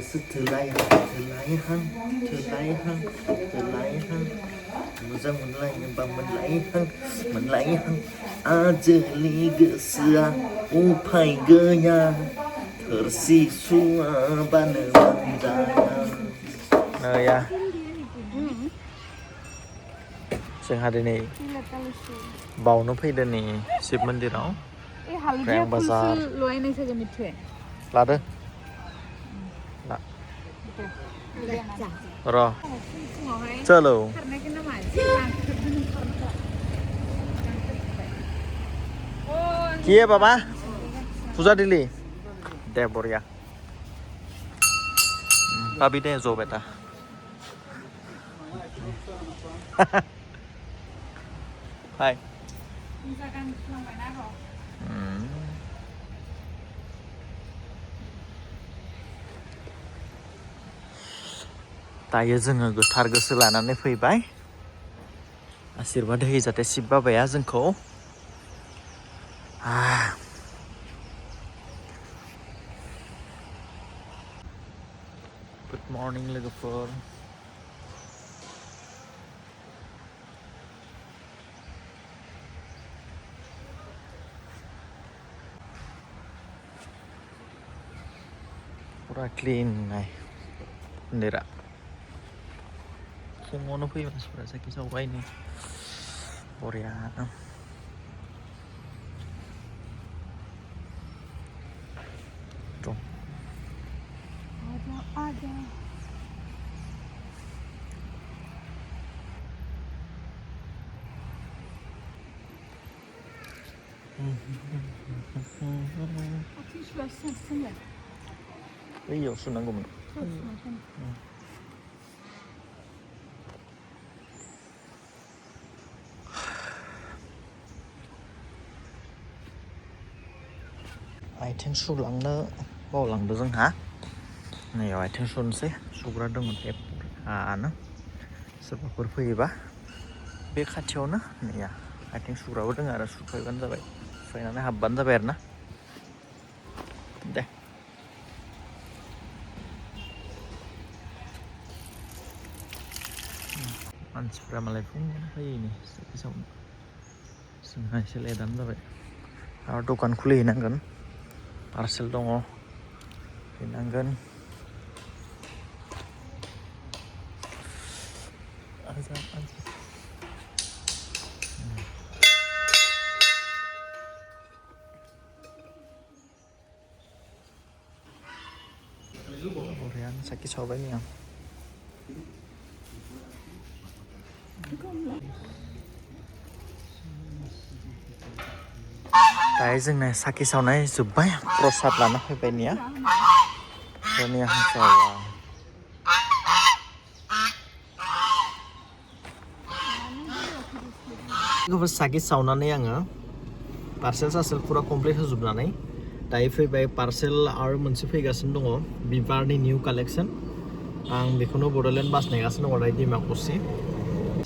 Sunaiya moजां मोनलायोबा मोनलायहां आजोलि गोसोआ उफाय गैया थोरसि सुवाबानो मोनजाया जोंहा दिनै बावनो फैदो नै शिब मन्दिराव फ्राय बाजार लादो र' चलो किए बाबा पूजा दिली दे बरिया पाबी दे जो बेटा हाय दायो जोङो गोथार गोसो लानानै फैबाय आशीर्वाद होयो जाहाथे शिब बाबाया जोंखौ गुड मर्निं लोगोफोर पुरा क्लीन नाय मन्दिरा फुङावनो फैयो मानसिफोरा साखि सावबाय नै बरिया बैयाव सुनांगौमोन आथिं सुलांनो बावलांदो जोंहा नैयाव आथिं सुनोसै सुग्रा दङ टेपआनो सोरबाफोर फैयोबा बे खाथियावनो नैया आथिं सुग्राबो दङ आरो सुफैबानो जाबाय सुफैनानै हाबबानो जाबाय आरो ना दे मानसिफ्रा मालाय फुङावनो फैयो नै साखि सावनो जोंहा एसे लेटआनो जाबाय आरो दखान खुलिहैनांगोन पार्सेल दङ हैनांगोन बरियानो साखि सावबाय नै आं दायो जोंना साखि सावनाय जोब्बाय प्रसाद लाना फैबाय निया सोरनिया हांसावा साखि सावनानै आङो पार्सेल सार्सेल फुरा कमप्लिट होजोबनानै दायो फैबाय पार्सेल आरो मोनसे फैगासिनो दङ बिबारनि निउ कालेक्सन आं बेखौनो बड'लेण्ड बास नेगासिनो दङ दायो डिमाकुसि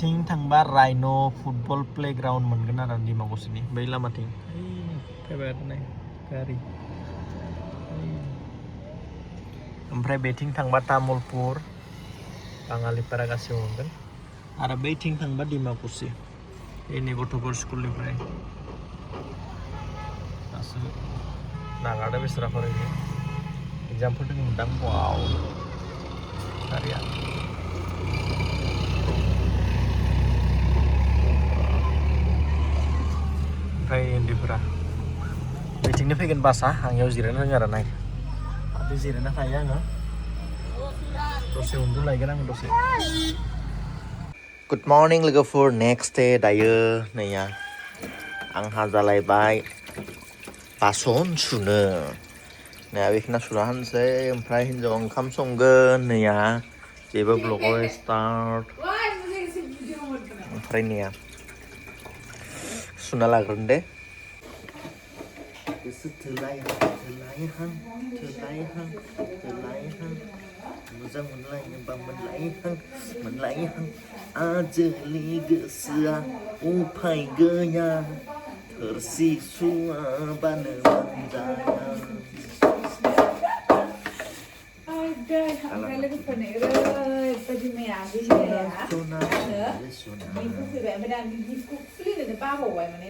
थिं थांबा राइन' फुटबल प्लेग्राउन्ड मोनगोन आरो डिमाकुसिनि बै लामाथिं फैबाय आरो नै गारि ओमफ्राय बेथिं थांबा तामुलपुर बाङालिपारा गासिबो मोनगोन आरो बैथिं थांबा डिमाकुसि एनै बwthwr स्कुलनिफ्राय दासो नागारदो बेसोरा फरायनो एग्जामफोर दङ मोनदां वाव गारिया ओमफ्राय उन्दैफोरा बेथिंनो फैगोन बासआ आंनियाव जिरायनो रोङो आरो नाय बिदि जिरायना थायो आङो दसे उन्दुलायगोन आङो दसे गुड मर्निं लोगोफोर नेक्स्ट डे दायो नैया आंहा जालायबाय बासन सुनो नैया बेखिना सुना होनोसै ओमफ्राय हिन्जाव ओंखाम संगोन नैया बेबो ब्लगाव स्टार्ट ओमफ्राय नैया सुना लाग्रोन दे गोसो थोलायहां मोजां मोनलायोबा मोनलायहां आजोलि गोसोआ उफाय गैया थोरसि सुवाबानो मोनजाया ओमफ्राय लोगोफोरनो ओरैबायदि मैया बिमाया आङो गिफ्टखौ फैबाय ओमफ्राय दा गिफ्टखौ खुलिनोनो बावबाय माने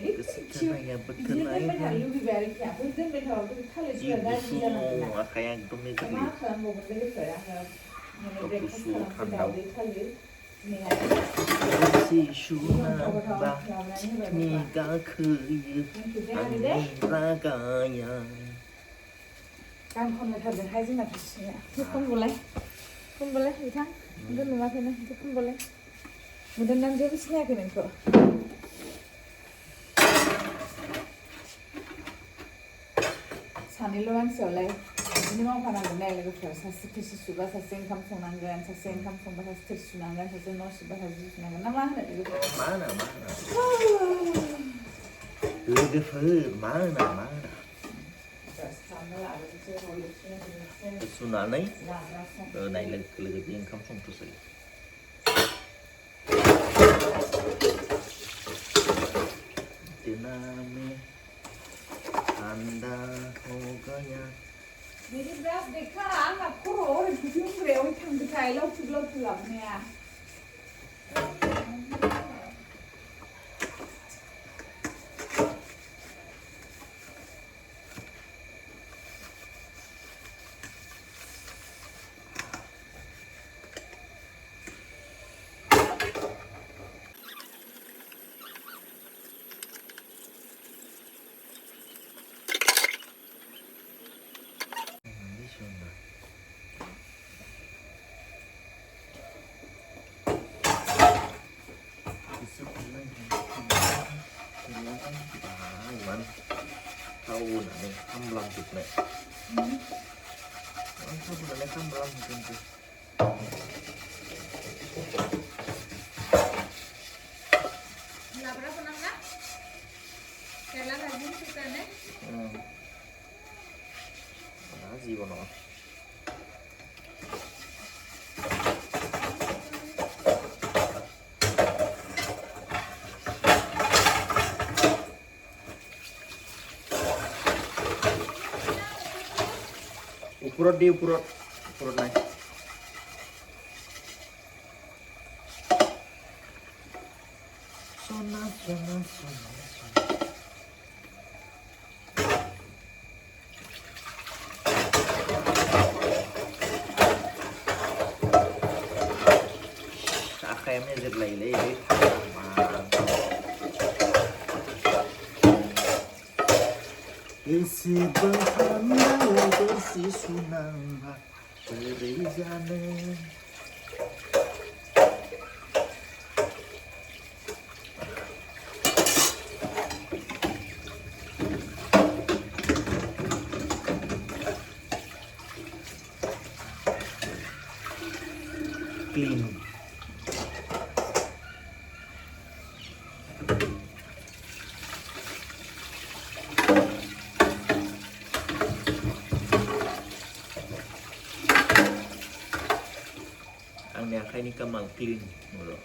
Sunaiya बिदिनो दोनबाय थानो लुबैबाय आरोखि आं दोनबाय थाबाबो थालिरफोरा गाज्रि जालांगोन ना आखाया एकदम मा मेजेरलि खालामबावगोन लोगोफोर आङो माने ब्रेकफास्ट खालामसै दाउदै थालिर Thwrsi sunaba ni gakhöyo anni ragaya गान खनथारदोंहाय जोंना थुरसिया खनबोलाय बिथां नोंखौ नुवाखैनो एसे खनबोलाय नुदोंना जेबो सिनायाखै नोंखौ सानैल' मानसियावलाय बिदिनो मावफानांगोन लोगोफोर सासे थोरसि सुबा सासे ओंखाम संनांगोन सासे ओंखाम संबा सासे थोरसि सुनांगोन सासे न' सिबा सासे जि सुनांगोन ना मा होनो लोगोफोर मा सुनानै होनाय लोगो लोगो बे ओंखाम संथ'सै दिना में Thanda हो गया मेरी ब्रास देखा आंना खर'आव ओरै खुख्लुंग्रायाव थांदोंखाय लावथुब लाबनाया 타오나네 캄블랑 좋네 타오나네 캄블랑 좋네 Labra ko nang na? Kailan lagi suka ne? জীবন উপৰত দি উপৰত নাই সোনা সোনা সোনা akhirnya jadi isi berhana Thwrsi sunaba berjana clean Angin akhirnya ini kamal clean mulu.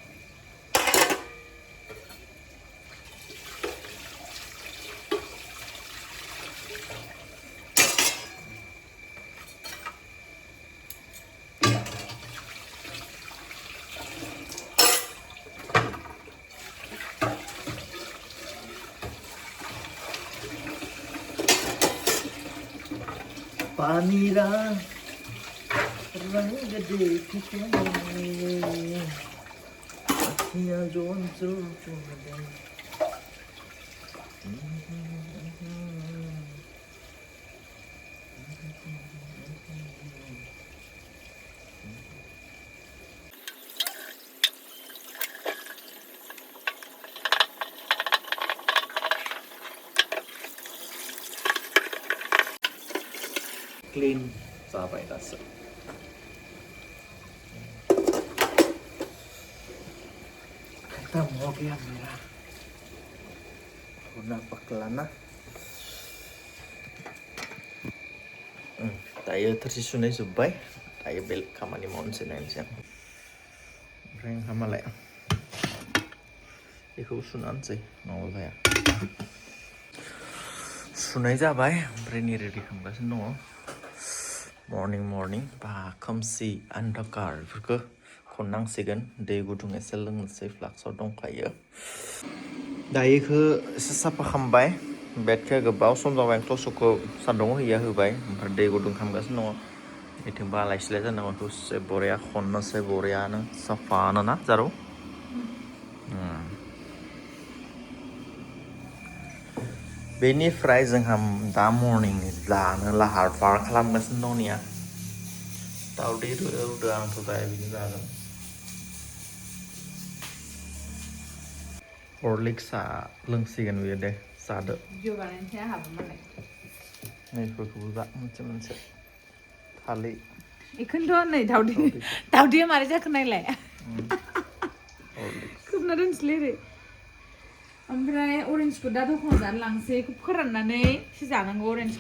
Panira rang gede kita ya jonjo jonjo clean sampai rasa kita mau ke merah guna pakelana tayo Thwrsi sunai subbai tayo bel kamani monse nain siang reng hamalai बेखौ सुनानोसै नङाबा जाया सुनाय जाबाय ओमफ्राय नै ready खालामगासिनो दङ morning बा खोमसि अन्धकार बेफोरखौ खननांसिगोन दै गुदुं एसे लोंनोसै फ्लाक्सआव दंखायो दायोखौ एसे साफा खालामबाय बेडखौ गोबाव सम जाबाय क्लसखौ सान्दुङाव होबाय ओमफ्राय दै गुदुं खालामगासिनो दङ बेथिंबो आलाय सिलाय जानांगौ दसे बरिया खननोसै बरियानो साफानो ना जारौ बेनिफ्राय जोंहा दा मर्निं जानो लाहार फाहार खालामगासिनो दंनिया दाउदै रुदो आंथ' दायो बिनि जागोन हरलिक्सआ लोंसिगोन बियो दे जादो भिडिअ बानायनोसै आंहाबो मालाय नैफोरखौबो जा मोनसे थालिर बेखौनोथ' नै दाउदैया मारै जाखो नायलाय खोबना दोनसैलै ओरै ओमफ्राय अरेन्जखौ दा दखानाव जानो लांसै बेखौ फोराननानै एसे जानांगौ अरेन्ज